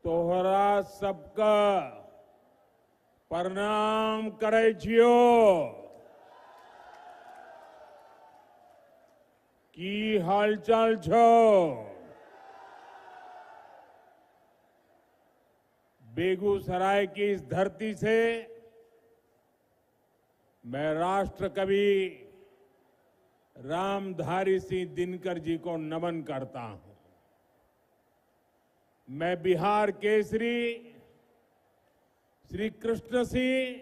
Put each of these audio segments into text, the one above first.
तोहरा सबका प्रणाम करे छियो। की हालचाल छो? बेगूसराय की इस धरती से मैं राष्ट्र कवि रामधारी सिंह दिनकर जी को नमन करता हूं। मैं बिहार केसरी श्री कृष्ण सिंह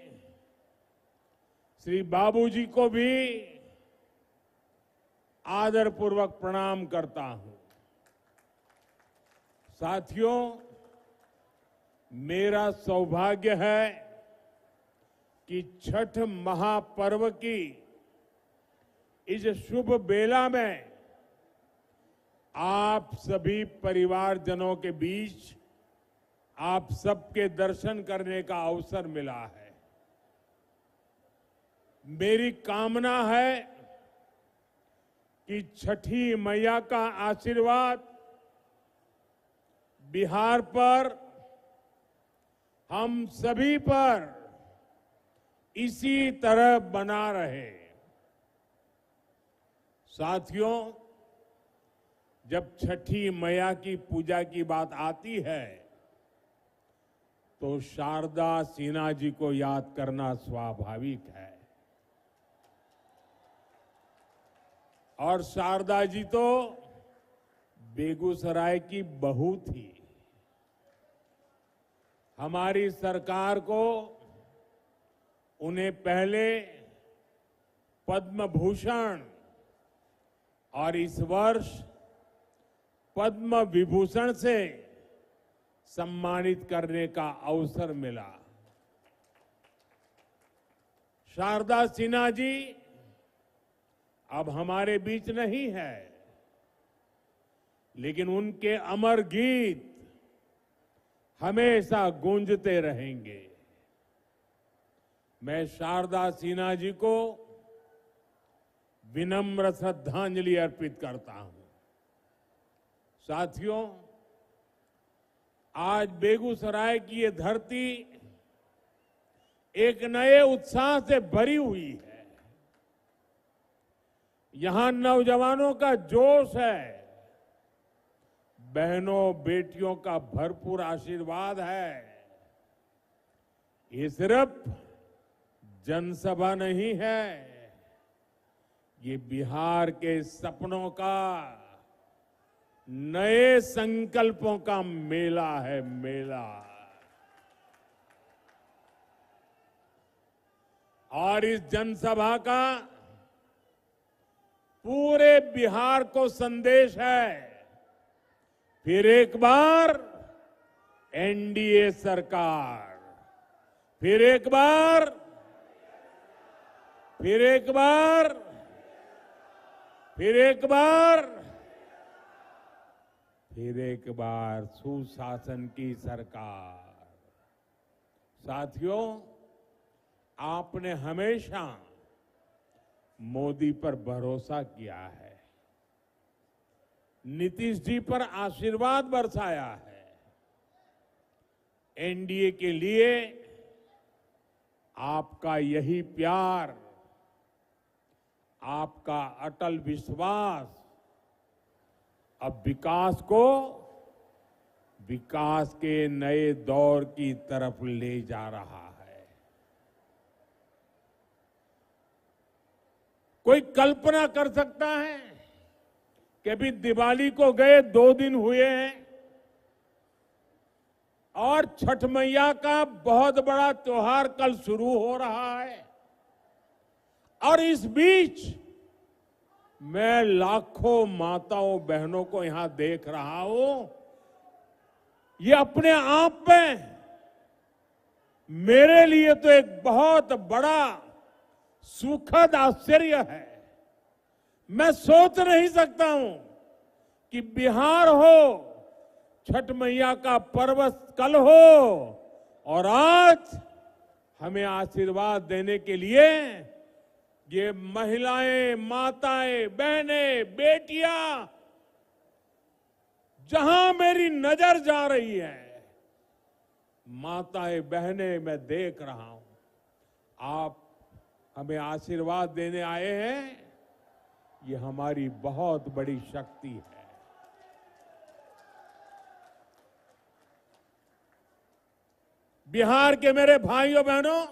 श्री बाबूजी को भी आदरपूर्वक प्रणाम करता हूं। साथियों, मेरा सौभाग्य है कि छठ महापर्व की इस शुभ बेला में आप सभी परिवारजनों के बीच आप सबके दर्शन करने का अवसर मिला है। मेरी कामना है कि छठी मैया का आशीर्वाद बिहार पर, हम सभी पर इसी तरह बना रहे। साथियों, जब छठी मैया की पूजा की बात आती है तो शारदा सिन्हा जी को याद करना स्वाभाविक है। और शारदा जी तो बेगूसराय की बहू थी। हमारी सरकार को उन्हें पहले पद्म भूषण और इस वर्ष पद्म विभूषण से सम्मानित करने का अवसर मिला। शारदा सिन्हा जी अब हमारे बीच नहीं है, लेकिन उनके अमर गीत हमेशा गूंजते रहेंगे। मैं शारदा सिन्हा जी को विनम्र श्रद्धांजलि अर्पित करता हूं। साथियों, आज बेगूसराय की ये धरती एक नए उत्साह से भरी हुई है। यहां नौजवानों का जोश है, बहनों बेटियों का भरपूर आशीर्वाद है। ये सिर्फ जनसभा नहीं है, ये बिहार के सपनों का, नए संकल्पों का मेला है, मेला। और इस जनसभा का पूरे बिहार को संदेश है, फिर एक बार एनडीए सरकार, फिर एक बार, फिर एक बार, फिर एक बार, फिर एक बार सुशासन की सरकार। साथियों, आपने हमेशा मोदी पर भरोसा किया है, नीतीश जी पर आशीर्वाद बरसाया है। एनडीए के लिए आपका यही प्यार, आपका अटल विश्वास अब विकास को, विकास के नए दौर की तरफ ले जा रहा है। कोई कल्पना कर सकता है कि अभी दिवाली को गए 2 दिन हुए हैं और छठ मैया का बहुत बड़ा त्योहार कल शुरू हो रहा है, और इस बीच मैं लाखों माताओं बहनों को यहां देख रहा हूं। ये अपने आप में मेरे लिए तो एक बहुत बड़ा सुखद आश्चर्य है। मैं सोच नहीं सकता हूं कि बिहार हो, छठ मैया का पर्व कल हो और आज हमें आशीर्वाद देने के लिए ये महिलाएं, माताएं, बहनें, बेटियां, जहां मेरी नजर जा रही है माताएं बहनें मैं देख रहा हूं, आप हमें आशीर्वाद देने आए हैं, ये हमारी बहुत बड़ी शक्ति है। बिहार के मेरे भाइयों बहनों,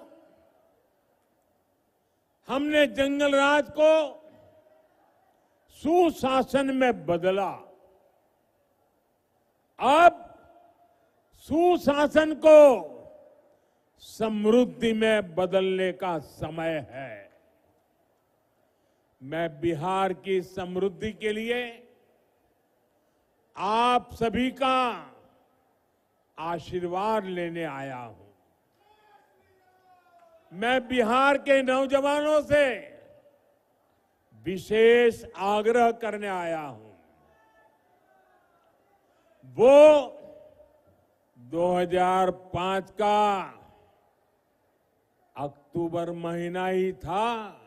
हमने जंगल राज को सुशासन में बदला। अब सुशासन को समृद्धि में बदलने का समय है। मैं बिहार की समृद्धि के लिए आप सभी का आशीर्वाद लेने आया हूं। मैं बिहार के नौजवानों से विशेष आग्रह करने आया हूं। वो 2005 का अक्टूबर महीना ही था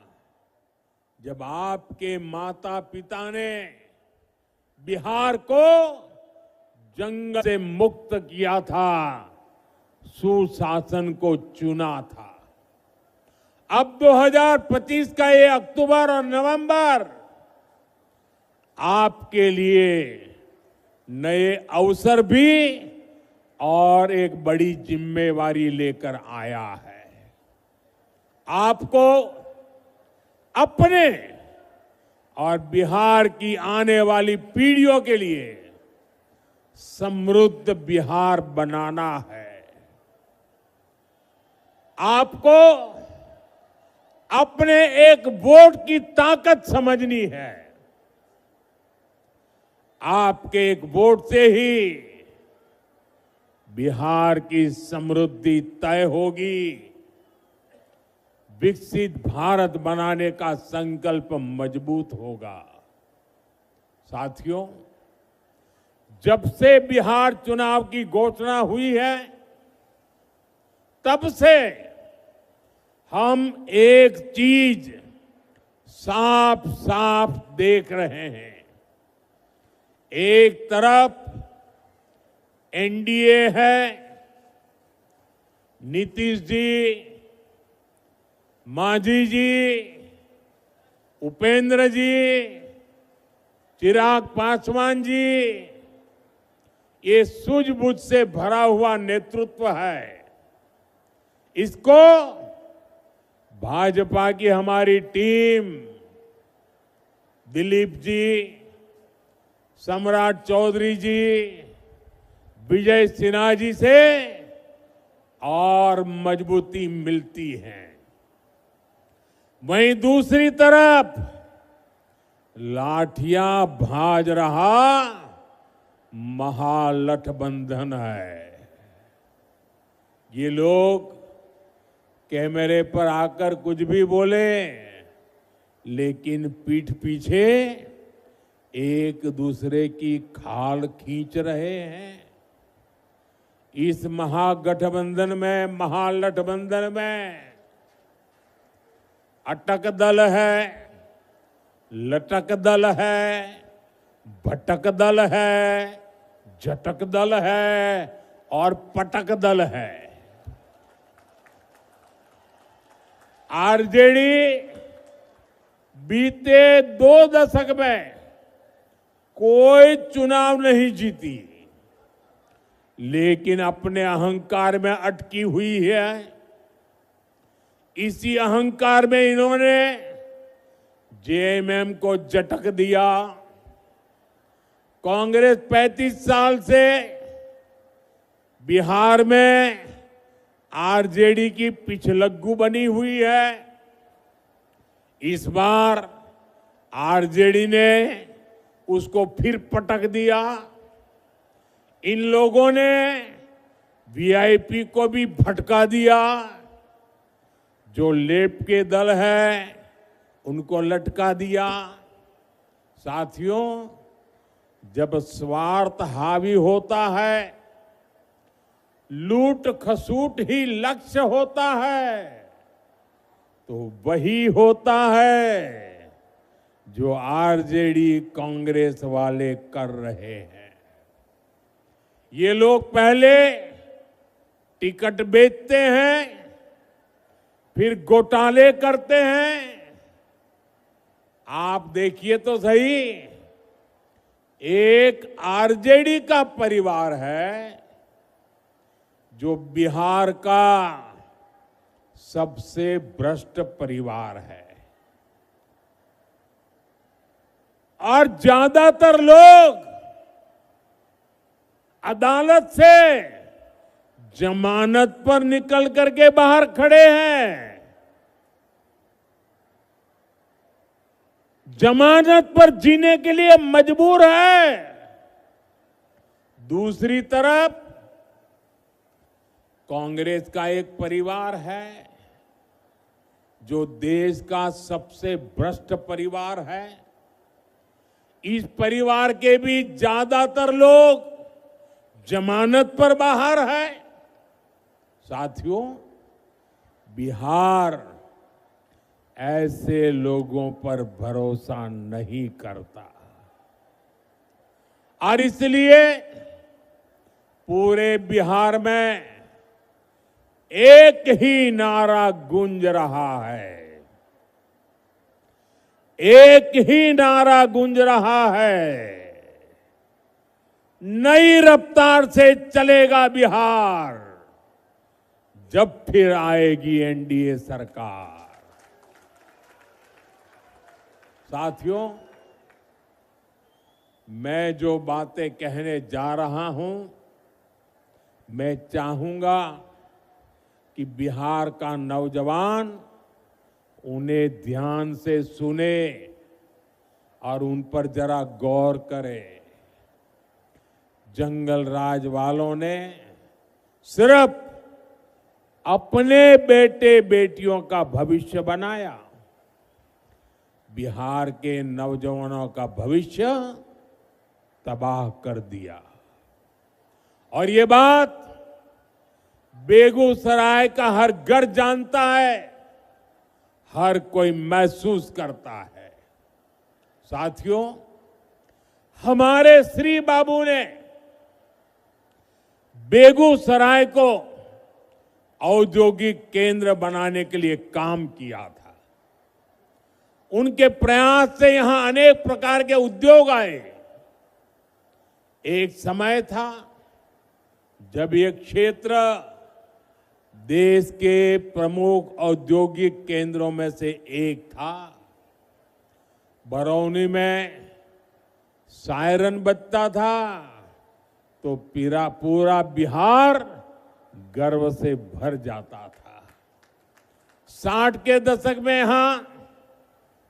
जब आपके माता पिता ने बिहार को जंगल से मुक्त किया था, सुशासन को चुना था। अब 2025 का ये अक्टूबर और नवंबर आपके लिए नए अवसर भी और एक बड़ी जिम्मेवारी लेकर आया है। आपको अपने और बिहार की आने वाली पीढ़ियों के लिए समृद्ध बिहार बनाना है। आपको अपने एक वोट की ताकत समझनी है। आपके एक वोट से ही बिहार की समृद्धि तय होगी। विकसित भारत बनाने का संकल्प मजबूत होगा। साथियों, जब से बिहार चुनाव की घोषणा हुई है, तब से हम एक चीज साफ साफ देख रहे हैं। एक तरफ एनडीए है, नीतीश जी, मांझी जी, उपेंद्र जी, चिराग पासवान जी, ये सूझबूझ से भरा हुआ नेतृत्व है। इसको भाजपा की हमारी टीम, दिलीप जी, सम्राट चौधरी जी, विजय सिन्हा जी से और मजबूती मिलती है। वहीं दूसरी तरफ लाठियां भाज रहा महागठबंधन है। ये लोग कैमरे पर आकर कुछ भी बोले, लेकिन पीठ पीछे एक दूसरे की खाल खींच रहे हैं। इस महागठबंधन में, महागठबंधन में अटक दल है, लटक दल है, भटक दल है, झटक दल है और पटक दल है। आरजेडी बीते 2 दशक में कोई चुनाव नहीं जीती, लेकिन अपने अहंकार में अटकी हुई है। इसी अहंकार में इन्होंने जेएमएम को झटक दिया। कांग्रेस 35 साल से बिहार में आरजेडी की पिछलग्गू बनी हुई है। इस बार आरजेडी ने उसको फिर पटक दिया। इन लोगों ने वीआईपी को भी भटका दिया। जो लेफ्ट के दल है उनको लटका दिया। साथियों, जब स्वार्थ हावी होता है, लूट खसूट ही लक्ष्य होता है, तो वही होता है जो आरजेडी कांग्रेस वाले कर रहे हैं। ये लोग पहले टिकट बेचते हैं, फिर घोटाले करते हैं। आप देखिए तो सही, एक आरजेडी का परिवार है जो बिहार का सबसे भ्रष्ट परिवार है, और ज्यादातर लोग अदालत से जमानत पर निकल करके बाहर खड़े हैं। जमानत पर जीने के लिए मजबूर है। दूसरी तरफ कांग्रेस का एक परिवार है जो देश का सबसे भ्रष्ट परिवार है। इस परिवार के भी ज्यादातर लोग जमानत पर बाहर है। साथियों, बिहार ऐसे लोगों पर भरोसा नहीं करता, और इसलिए पूरे बिहार में एक ही नारा गूंज रहा है, एक ही नारा गूंज रहा है, नई रफ्तार से चलेगा बिहार जब फिर आएगी एनडीए सरकार। साथियों, मैं जो बातें कहने जा रहा हूं, मैं चाहूंगा कि बिहार का नौजवान उन्हें ध्यान से सुने और उन पर जरा गौर करे। जंगल राज वालों ने सिर्फ अपने बेटे बेटियों का भविष्य बनाया, बिहार के नौजवानों का भविष्य तबाह कर दिया। और ये बात बेगूसराय का हर घर जानता है, हर कोई महसूस करता है। साथियों, हमारे श्री बाबू ने बेगूसराय को औद्योगिक केंद्र बनाने के लिए काम किया था। उनके प्रयास से यहां अनेक प्रकार के उद्योग आए। एक समय था जब ये क्षेत्र देश के प्रमुख औद्योगिक केंद्रों में से एक था। बरौनी में सायरन बजता था तो पूरा बिहार गर्व से भर जाता था। 60 के दशक में यहां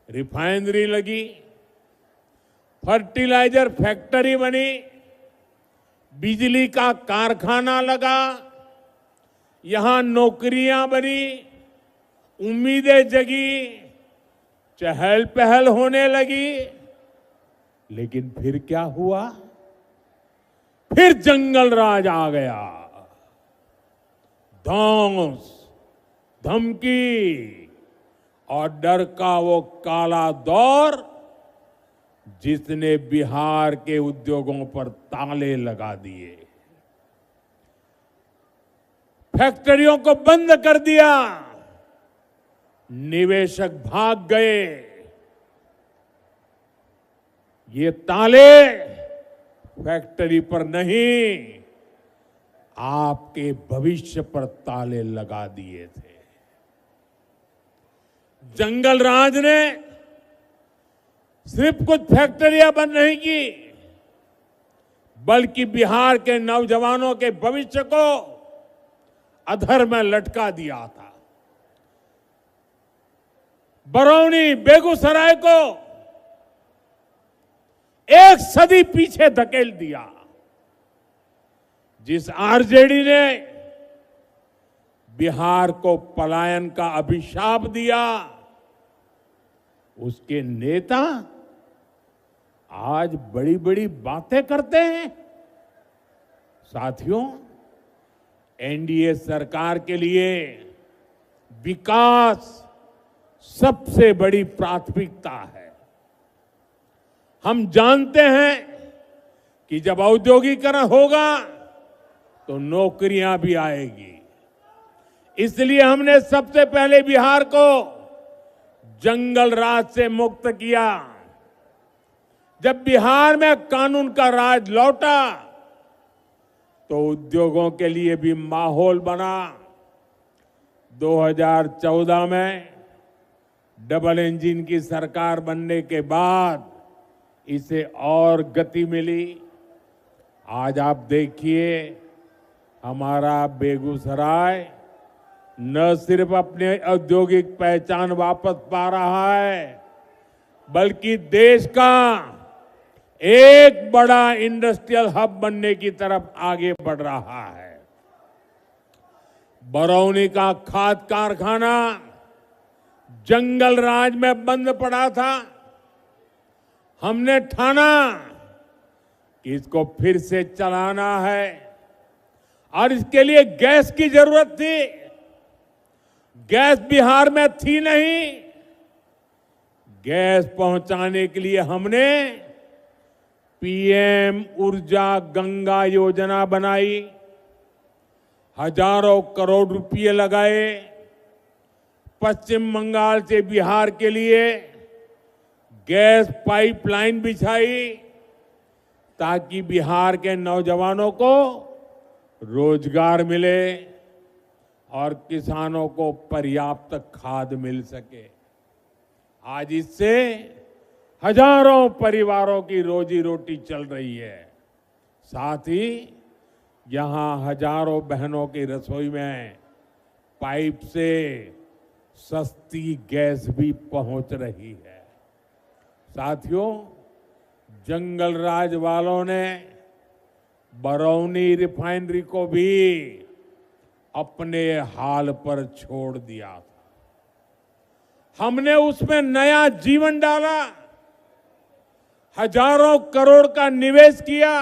रिफाइनरी लगी, फर्टिलाइजर फैक्ट्री बनी, बिजली का कारखाना लगा, यहां नौकरियां बनी, उम्मीदें जगी, चहल पहल होने लगी। लेकिन फिर क्या हुआ? फिर जंगल राज आ गया। धौंस, धमकी और डर का वो काला दौर जिसने बिहार के उद्योगों पर ताले लगा दिए, फैक्ट्रियों को बंद कर दिया, निवेशक भाग गए। ये ताले फैक्ट्री पर नहीं, आपके भविष्य पर ताले लगा दिए थे। जंगल राज ने सिर्फ कुछ फैक्ट्रियां बंद नहीं की, बल्कि बिहार के नौजवानों के भविष्य को अधर में लटका दिया था। बरौनी, बेगूसराय को एक सदी पीछे धकेल दिया। जिस आरजेडी ने बिहार को पलायन का अभिशाप दिया, उसके नेता आज बड़ी बड़ी बातें करते हैं। साथियों, एनडीए सरकार के लिए विकास सबसे बड़ी प्राथमिकता है। हम जानते हैं कि जब औद्योगिकरण होगा तो नौकरियां भी आएगी, इसलिए हमने सबसे पहले बिहार को जंगल राज से मुक्त किया। जब बिहार में कानून का राज लौटा तो उद्योगों के लिए भी माहौल बना। 2014 में डबल इंजन की सरकार बनने के बाद इसे और गति मिली। आज आप देखिए, हमारा बेगूसराय न सिर्फ अपने औद्योगिक पहचान वापस पा रहा है, बल्कि देश का एक बड़ा इंडस्ट्रियल हब बनने की तरफ आगे बढ़ रहा है। बरौनी का खाद कारखाना जंगल राज में बंद पड़ा था। हमने ठाना कि इसको फिर से चलाना है और इसके लिए गैस की जरूरत थी। गैस बिहार में थी नहीं। गैस पहुंचाने के लिए हमने पीएम ऊर्जा गंगा योजना बनाई। हजारों करोड़ रुपए लगाए। पश्चिम बंगाल से बिहार के लिए गैस पाइपलाइन बिछाई ताकि बिहार के नौजवानों को रोजगार मिले और किसानों को पर्याप्त खाद मिल सके। आज इससे हजारों परिवारों की रोजी रोटी चल रही है। साथ ही यहां हजारों बहनों की रसोई में पाइप से सस्ती गैस भी पहुंच रही है। साथियों, जंगल राज वालों ने बरौनी रिफाइनरी को भी अपने हाल पर छोड़ दिया था। हमने उसमें नया जीवन डाला। हजारों करोड़ का निवेश किया।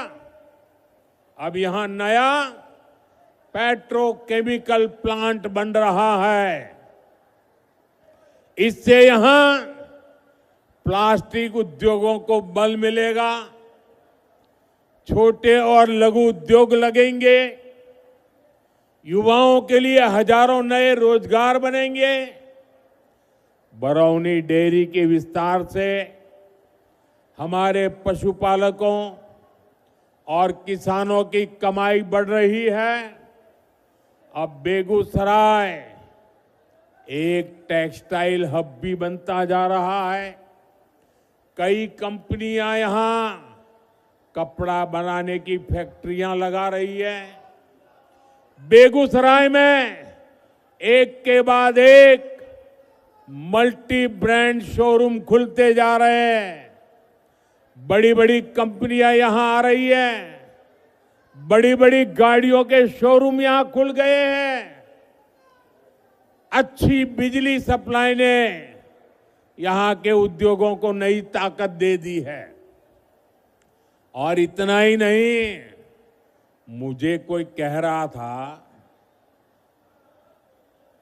अब यहां नया पेट्रोकेमिकल प्लांट बन रहा है। इससे यहां प्लास्टिक उद्योगों को बल मिलेगा। छोटे और लघु उद्योग लगेंगे। युवाओं के लिए हजारों नए रोजगार बनेंगे। बरौनी डेयरी के विस्तार से हमारे पशुपालकों और किसानों की कमाई बढ़ रही है। अब बेगूसराय एक टेक्सटाइल हब भी बनता जा रहा है। कई कंपनियां यहां कपड़ा बनाने की फैक्ट्रियां लगा रही है। बेगूसराय में एक के बाद एक मल्टी ब्रांड शोरूम खुलते जा रहे हैं। बड़ी बड़ी कंपनियां यहां आ रही है। बड़ी बड़ी गाड़ियों के शोरूम यहां खुल गए हैं। अच्छी बिजली सप्लाई ने यहां के उद्योगों को नई ताकत दे दी है। और इतना ही नहीं, मुझे कोई कह रहा था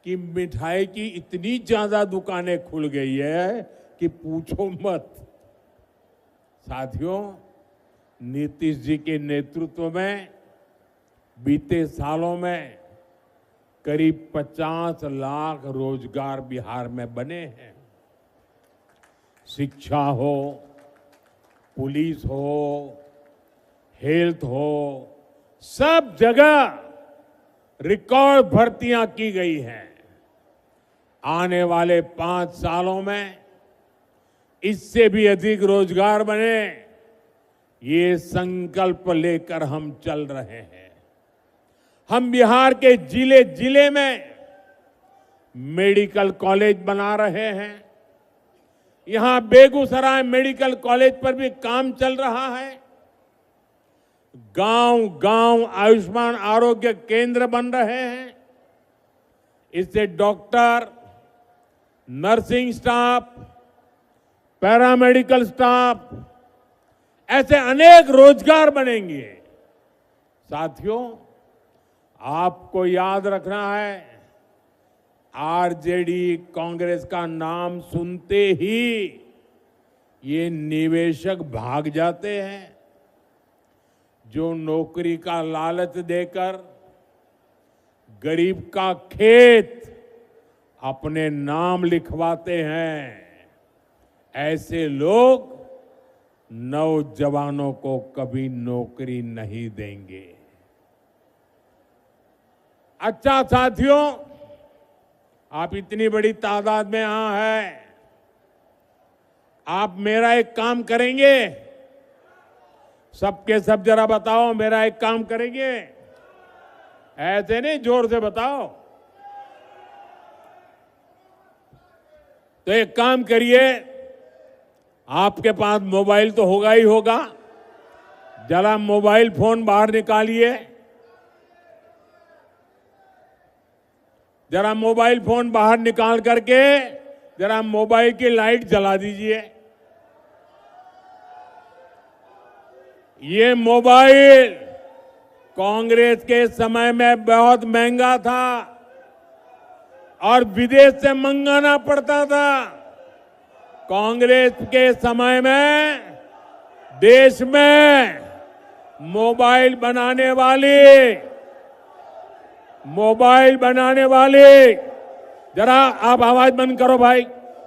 कि मिठाई की इतनी ज्यादा दुकानें खुल गई है कि पूछो मत। साथियों, नीतीश जी के नेतृत्व में बीते सालों में करीब 50 लाख रोजगार बिहार में बने हैं। शिक्षा हो, पुलिस हो, हेल्थ हो, सब जगह रिकॉर्ड भर्तियां की गई हैं। आने वाले 5 सालों में इससे भी अधिक रोजगार बने, ये संकल्प लेकर हम चल रहे हैं। हम बिहार के जिले जिले में मेडिकल कॉलेज बना रहे हैं। यहां बेगूसराय मेडिकल कॉलेज पर भी काम चल रहा है। गांव गांव आयुष्मान आरोग्य केंद्र बन रहे हैं। इससे doctor, nursing staff, paramedical staff, ऐसे अनेक रोजगार बनेंगे। साथियों, आपको याद रखना है, आरजेडी कांग्रेस का नाम सुनते ही ये निवेशक भाग जाते हैं। जो नौकरी का लालच देकर गरीब का खेत अपने नाम लिखवाते हैं, ऐसे लोग नौजवानों को कभी नौकरी नहीं देंगे। अच्छा साथियों, आप इतनी बड़ी तादाद में यहां हैं, आप मेरा एक काम करेंगे? सबके सब जरा बताओ, मेरा एक काम करेंगे? ऐसे नहीं, जोर से बताओ। तो एक काम करिए, आपके पास मोबाइल तो होगा ही होगा, जरा मोबाइल फोन बाहर निकालिए, जरा मोबाइल फोन बाहर निकाल करके जरा मोबाइल की लाइट जला दीजिए। ये मोबाइल कांग्रेस के समय में बहुत महंगा था और विदेश से मंगाना पड़ता था। कांग्रेस के समय में देश में मोबाइल बनाने वाले, जरा आप आवाज बंद करो भाई,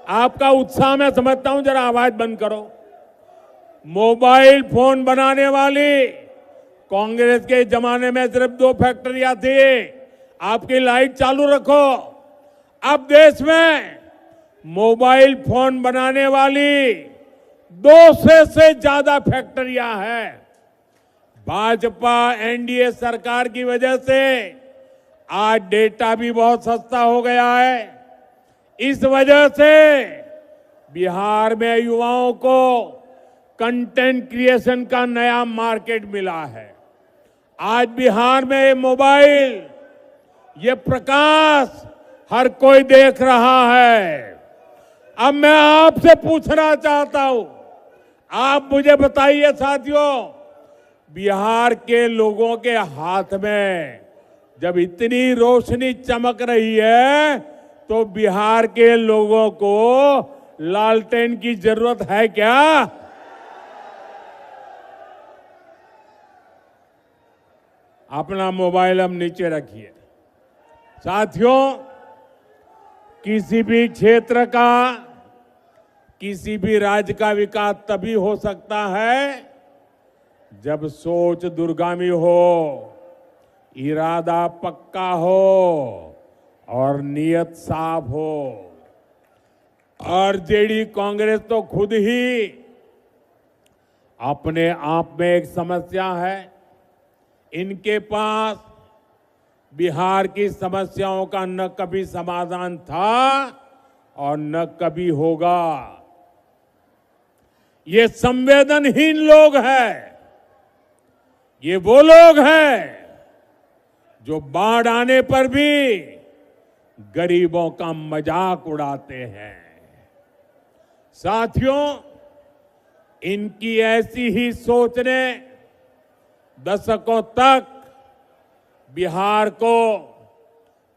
आपका उत्साह मैं समझता हूं, जरा आवाज बंद करो। मोबाइल फोन बनाने वाली कांग्रेस के जमाने में सिर्फ 2 फैक्ट्रियां थी। आपकी लाइट चालू रखो। अब देश में मोबाइल फोन बनाने वाली 200 से ज्यादा फैक्ट्रियां हैं। भाजपा एनडीए सरकार की वजह से आज डेटा भी बहुत सस्ता हो गया है। इस वजह से बिहार में युवाओं को कंटेंट क्रिएशन का नया मार्केट मिला है। आज बिहार में ये मोबाइल, ये प्रकाश हर कोई देख रहा है। अब मैं आपसे पूछना चाहता हूं, आप मुझे बताइए साथियों, बिहार के लोगों के हाथ में जब इतनी रोशनी चमक रही है तो बिहार के लोगों को लालटेन की जरूरत है क्या? अपना मोबाइल हम नीचे रखिए। साथियों, किसी भी क्षेत्र का, किसी भी राज्य का विकास तभी हो सकता है जब सोच दूरगामी हो, इरादा पक्का हो और नियत साफ हो। आरजेडी कांग्रेस तो खुद ही अपने आप में एक समस्या है। इनके पास बिहार की समस्याओं का न कभी समाधान था और न कभी होगा। ये संवेदनहीन लोग हैं। ये वो लोग हैं जो बाढ़ आने पर भी गरीबों का मजाक उड़ाते हैं। साथियों, इनकी ऐसी ही सोच ने दशकों तक बिहार को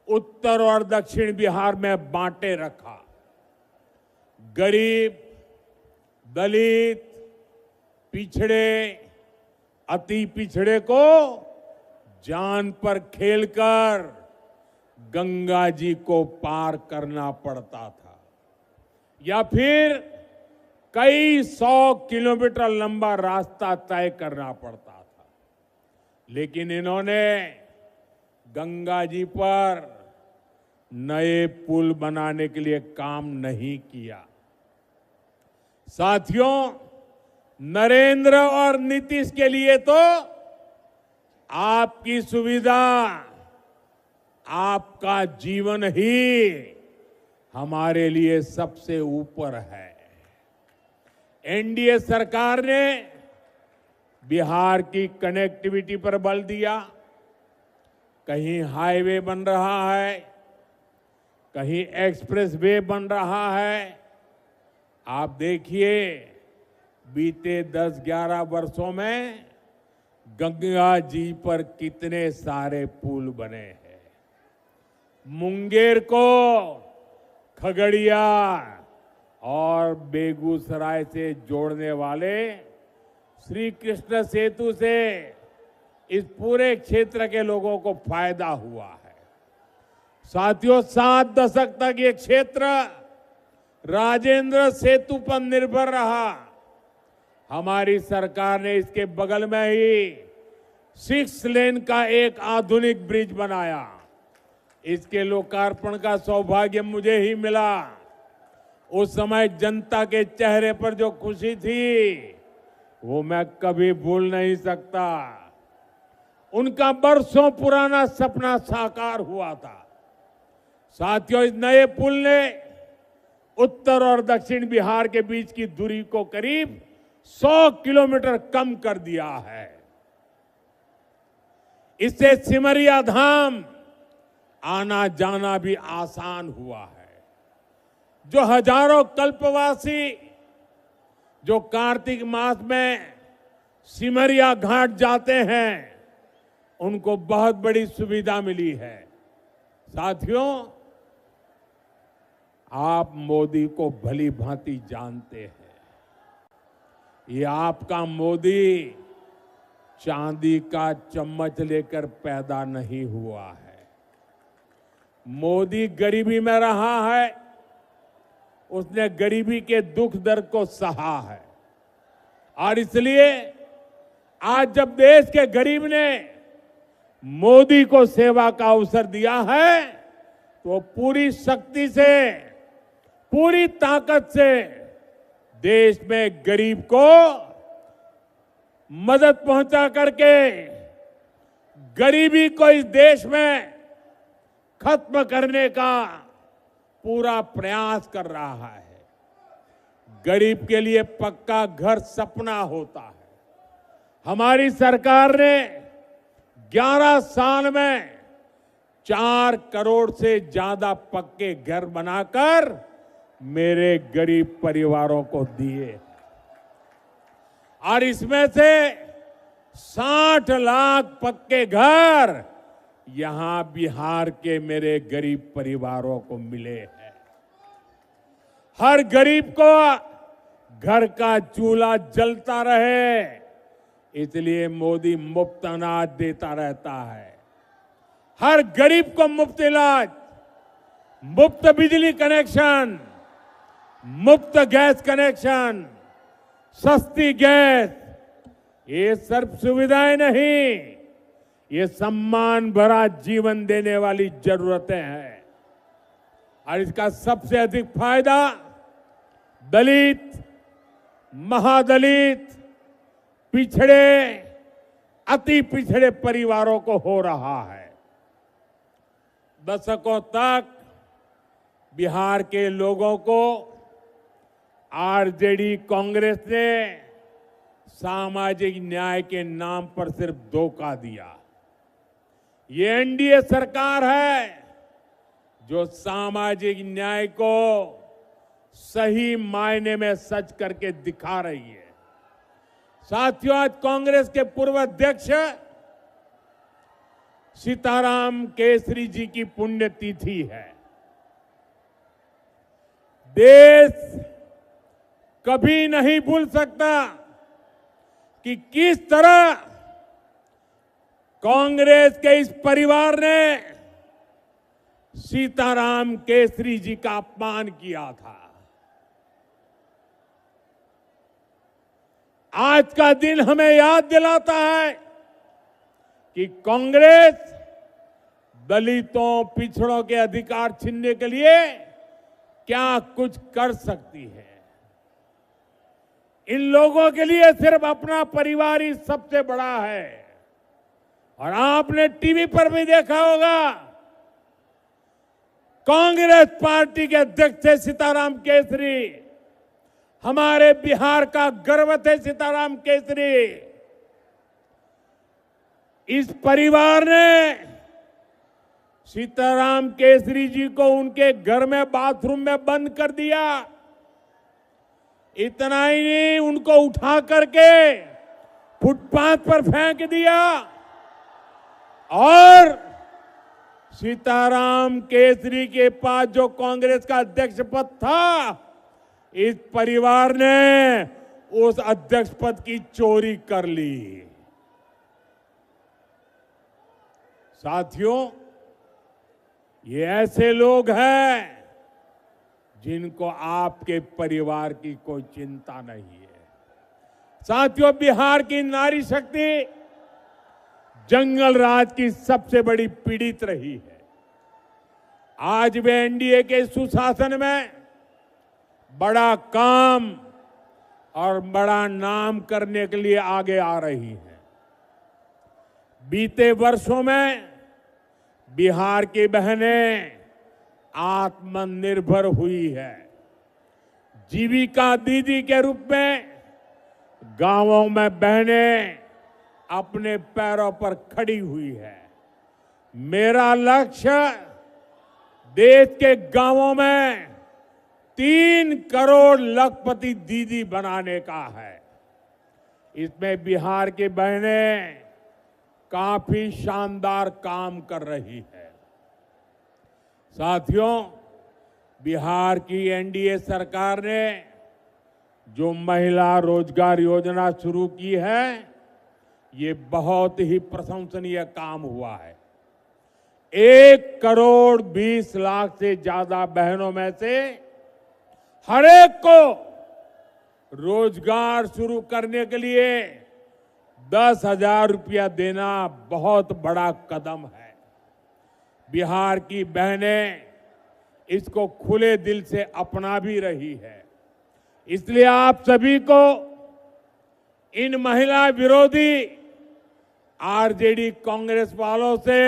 उत्तर और दक्षिण बिहार में बांटे रखा। गरीब, दलित, पिछड़े, अति पिछड़े को जान पर खेलकर गंगा जी को पार करना पड़ता था या फिर कई 100 किलोमीटर लंबा रास्ता तय करना पड़ता था। लेकिन इन्होंने गंगा जी पर नए पुल बनाने के लिए काम नहीं किया। साथियों, नरेंद्र और नीतीश के लिए तो आपकी सुविधा, आपका जीवन ही हमारे लिए सबसे ऊपर है। एनडीए सरकार ने बिहार की कनेक्टिविटी पर बल दिया। कहीं हाईवे बन रहा है, कहीं एक्सप्रेस वे बन रहा है। आप देखिए, बीते 10-11 वर्षों में गंगा जी पर कितने सारे पुल बने हैं। मुंगेर को खगड़िया और बेगूसराय से जोड़ने वाले श्री कृष्ण सेतु से इस पूरे क्षेत्र के लोगों को फायदा हुआ है। साथियों, 7 दशक तक ये क्षेत्र राजेंद्र सेतु पर निर्भर रहा। हमारी सरकार ने इसके बगल में ही 6 लेन का एक आधुनिक ब्रिज बनाया। इसके लोकार्पण का सौभाग्य मुझे ही मिला। उस समय जनता के चेहरे पर जो खुशी थी वो मैं कभी भूल नहीं सकता। उनका बरसों पुराना सपना साकार हुआ था। साथियों, इस नए पुल ने उत्तर और दक्षिण बिहार के बीच की दूरी को करीब 100 किलोमीटर कम कर दिया है। इससे सिमरिया धाम आना जाना भी आसान हुआ है। जो हजारों कल्पवासी जो कार्तिक मास में सिमरिया घाट जाते हैं, उनको बहुत बड़ी सुविधा मिली है। साथियों, आप मोदी को भली भांति जानते हैं। ये आपका मोदी चांदी का चम्मच लेकर पैदा नहीं हुआ है। मोदी गरीबी में रहा है। उसने गरीबी के दुख दर्द को सहा है और इसलिए आज जब देश के गरीब ने मोदी को सेवा का अवसर दिया है तो पूरी शक्ति से, पूरी ताकत से देश में गरीब को मदद पहुंचा करके गरीबी को इस देश में खत्म करने का पूरा प्रयास कर रहा है। गरीब के लिए पक्का घर सपना होता है। हमारी सरकार ने 11 साल में 4 करोड़ से ज्यादा पक्के घर बनाकर मेरे गरीब परिवारों को दिए और इसमें से 60 लाख पक्के घर यहां बिहार के मेरे गरीब परिवारों को मिले हैं। हर गरीब को घर का चूल्हा जलता रहे, इसलिए मोदी मुफ्त अनाज देता रहता है। हर गरीब को मुफ्त इलाज, मुफ्त बिजली कनेक्शन, मुफ्त गैस कनेक्शन, सस्ती गैस, ये सब सुविधाएं नहीं, ये सम्मान भरा जीवन देने वाली जरूरतें हैं। और इसका सबसे अधिक फायदा दलित, महादलित, पिछड़े, अति पिछड़े परिवारों को हो रहा है। दशकों तक बिहार के लोगों को आरजेडी कांग्रेस ने सामाजिक न्याय के नाम पर सिर्फ धोखा दिया। ये एनडीए सरकार है जो सामाजिक न्याय को सही मायने में सच करके दिखा रही है। साथियों, आज कांग्रेस के पूर्व अध्यक्ष सीताराम केसरी जी की पुण्यतिथि है। देश कभी नहीं भूल सकता कि किस तरह कांग्रेस के इस परिवार ने सीताराम केसरी जी का अपमान किया था। आज का दिन हमें याद दिलाता है कि कांग्रेस दलितों, पिछड़ों के अधिकार छीनने के लिए क्या कुछ कर सकती है। इन लोगों के लिए सिर्फ अपना परिवार ही सबसे बड़ा है। और आपने टीवी पर भी देखा होगा, कांग्रेस पार्टी के अध्यक्ष थे सीताराम केसरी, हमारे बिहार का गर्व थे सीताराम केसरी। इस परिवार ने सीताराम केसरी जी को उनके घर में बाथरूम में बंद कर दिया। इतना ही नहीं, उनको उठा करके फुटपाथ पर फेंक दिया और सीताराम केसरी के पास जो कांग्रेस का अध्यक्ष पद था, इस परिवार ने उस अध्यक्ष पद की चोरी कर ली। साथियों, ये ऐसे लोग हैं जिनको आपके परिवार की कोई चिंता नहीं है। साथियों, बिहार की नारी शक्ति जंगल राज की सबसे बड़ी पीड़ित रही है। आज वे एनडीए के सुशासन में बड़ा काम और बड़ा नाम करने के लिए आगे आ रही है। बीते वर्षों में बिहार की बहनें आत्मनिर्भर हुई है। जीविका दीदी के रूप में गांवों में बहनें अपने पैरों पर खड़ी हुई है। मेरा लक्ष्य देश के गांवों में 3 करोड़ लखपति दीदी बनाने का है। इसमें बिहार की बहनें काफी शानदार काम कर रही है। साथियों, बिहार की एनडीए सरकार ने जो महिला रोजगार योजना शुरू की है, ये बहुत ही प्रशंसनीय काम हुआ है। 1 करोड़ 20 लाख से ज्यादा बहनों में से हर एक को रोजगार शुरू करने के लिए 10,000 रुपया देना बहुत बड़ा कदम है। बिहार की बहनें इसको खुले दिल से अपना भी रही है। इसलिए आप सभी को इन महिला विरोधी आरजेडी कांग्रेस वालों से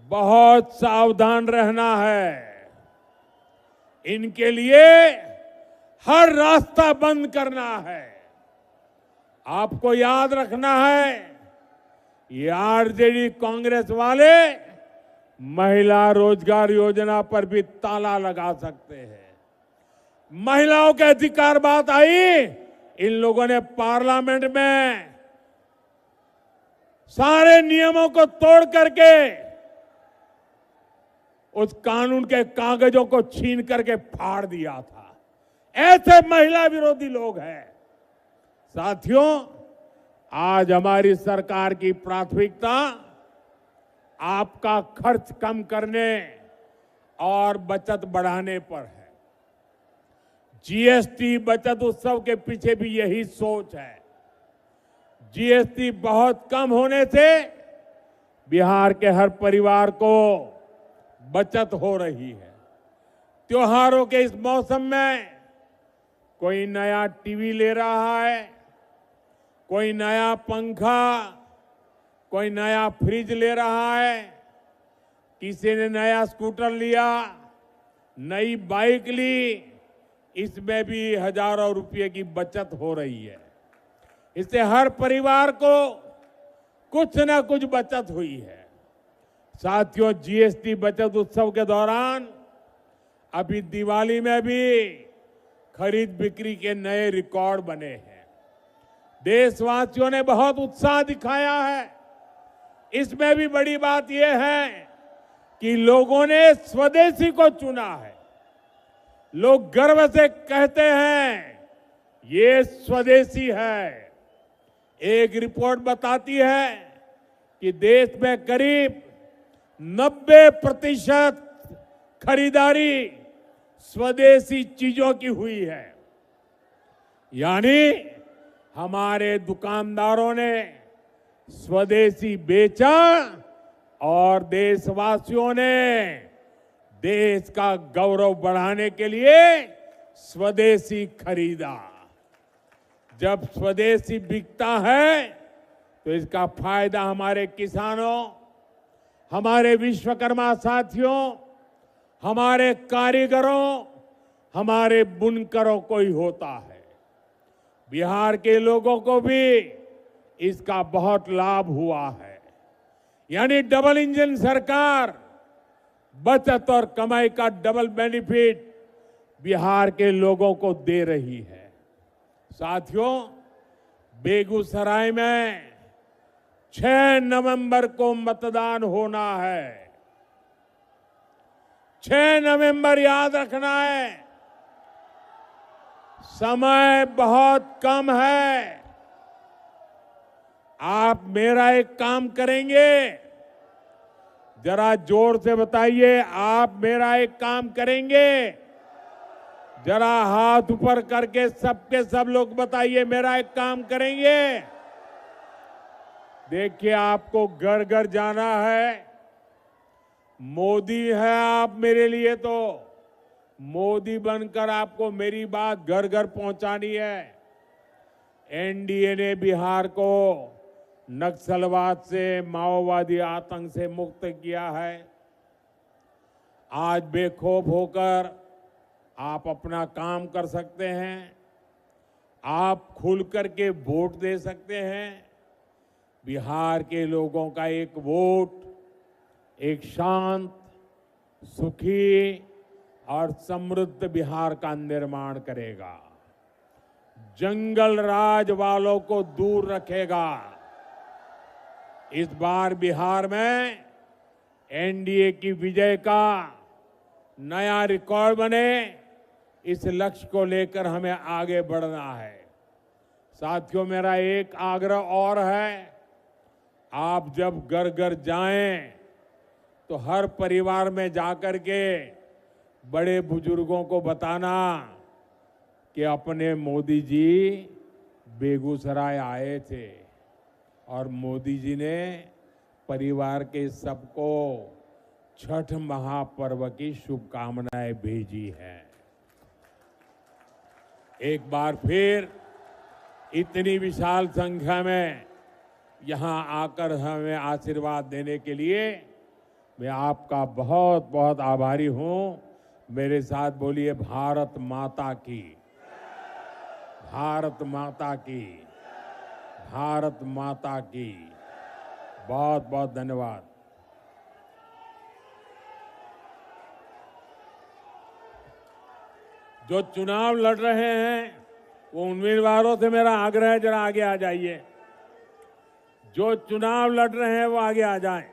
बहुत सावधान रहना है। इनके लिए हर रास्ता बंद करना है। आपको याद रखना है, ये आरजेडी कांग्रेस वाले महिला रोजगार योजना पर भी ताला लगा सकते हैं। महिलाओं के अधिकार बात आई, इन लोगों ने पार्लियामेंट में सारे नियमों को तोड़ करके उस कानून के कागजों को छीन करके फाड़ दिया था। ऐसे महिला विरोधी लोग हैं। साथियों, आज हमारी सरकार की प्राथमिकता आपका खर्च कम करने और बचत बढ़ाने पर है। जीएसटी बचत उत्सव के पीछे भी यही सोच है। जीएसटी बहुत कम होने से बिहार के हर परिवार को बचत हो रही है। त्योहारों के इस मौसम में कोई नया टीवी ले रहा है, कोई नया पंखा, कोई नया फ्रिज ले रहा है, किसी ने नया स्कूटर लिया, नई बाइक ली। इसमें भी हजारों रुपए की बचत हो रही है। इससे हर परिवार को कुछ न कुछ बचत हुई है। साथियों, जीएसटी बचत उत्सव के दौरान अभी दिवाली में भी खरीद बिक्री के नए रिकॉर्ड बने हैं। देशवासियों ने बहुत उत्साह दिखाया है। इसमें भी बड़ी बात यह है कि लोगों ने स्वदेशी को चुना है। लोग गर्व से कहते हैं ये स्वदेशी है। एक रिपोर्ट बताती है कि देश में करीब 90% खरीदारी स्वदेशी चीजों की हुई है। यानी हमारे दुकानदारों ने स्वदेशी बेचा और देशवासियों ने देश का गौरव बढ़ाने के लिए स्वदेशी खरीदा। जब स्वदेशी बिकता है तो इसका फायदा हमारे किसानों, हमारे विश्वकर्मा साथियों, हमारे कारीगरों, हमारे बुनकरों को ही होता है। बिहार के लोगों को भी इसका बहुत लाभ हुआ है। यानी डबल इंजन सरकार बचत और कमाई का डबल बेनिफिट बिहार के लोगों को दे रही है। साथियों, बेगूसराय में 6 नवंबर को मतदान होना है। 6 नवंबर याद रखना है। समय बहुत कम है। आप मेरा एक काम करेंगे, जरा जोर से बताइए, आप मेरा एक काम करेंगे? जरा हाथ ऊपर करके सबके सब लोग बताइए, मेरा एक काम करेंगे? देखिए, आपको घर घर जाना है। मोदी है आप मेरे लिए, तो मोदी बनकर आपको मेरी बात घर घर पहुंचानी है। एनडीए ने बिहार को नक्सलवाद से, माओवादी आतंक से मुक्त किया है। आज बेखौफ होकर आप अपना काम कर सकते हैं। आप खुल करके वोट दे सकते हैं। बिहार के लोगों का एक वोट एक शांत, सुखी और समृद्ध बिहार का निर्माण करेगा। जंगल राज वालों को दूर रखेगा। इस बार बिहार में एनडीए की विजय का नया रिकॉर्ड बने, इस लक्ष्य को लेकर हमें आगे बढ़ना है। साथियों, मेरा एक आग्रह और है, आप जब घर घर जाएं तो हर परिवार में जाकर के बड़े बुजुर्गों को बताना कि अपने मोदी जी बेगूसराय आए थे और मोदी जी ने परिवार के सबको छठ महापर्व की शुभकामनाएं भेजी हैं। एक बार फिर इतनी विशाल संख्या में यहां आकर हमें आशीर्वाद देने के लिए मैं आपका बहुत बहुत आभारी हूं। मेरे साथ बोलिए, भारत माता की, भारत माता की, भारत माता की। बहुत बहुत धन्यवाद। जो चुनाव लड़ रहे हैं वो उम्मीदवारों से मेरा आग्रह है, जरा आगे आ जाइए। जो चुनाव लड़ रहे हैं वो आगे आ जाएं।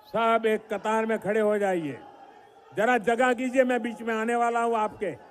सब एक कतार में खड़े हो जाइए। जरा जगह कीजिए, मैं बीच में आने वाला हूं आपके।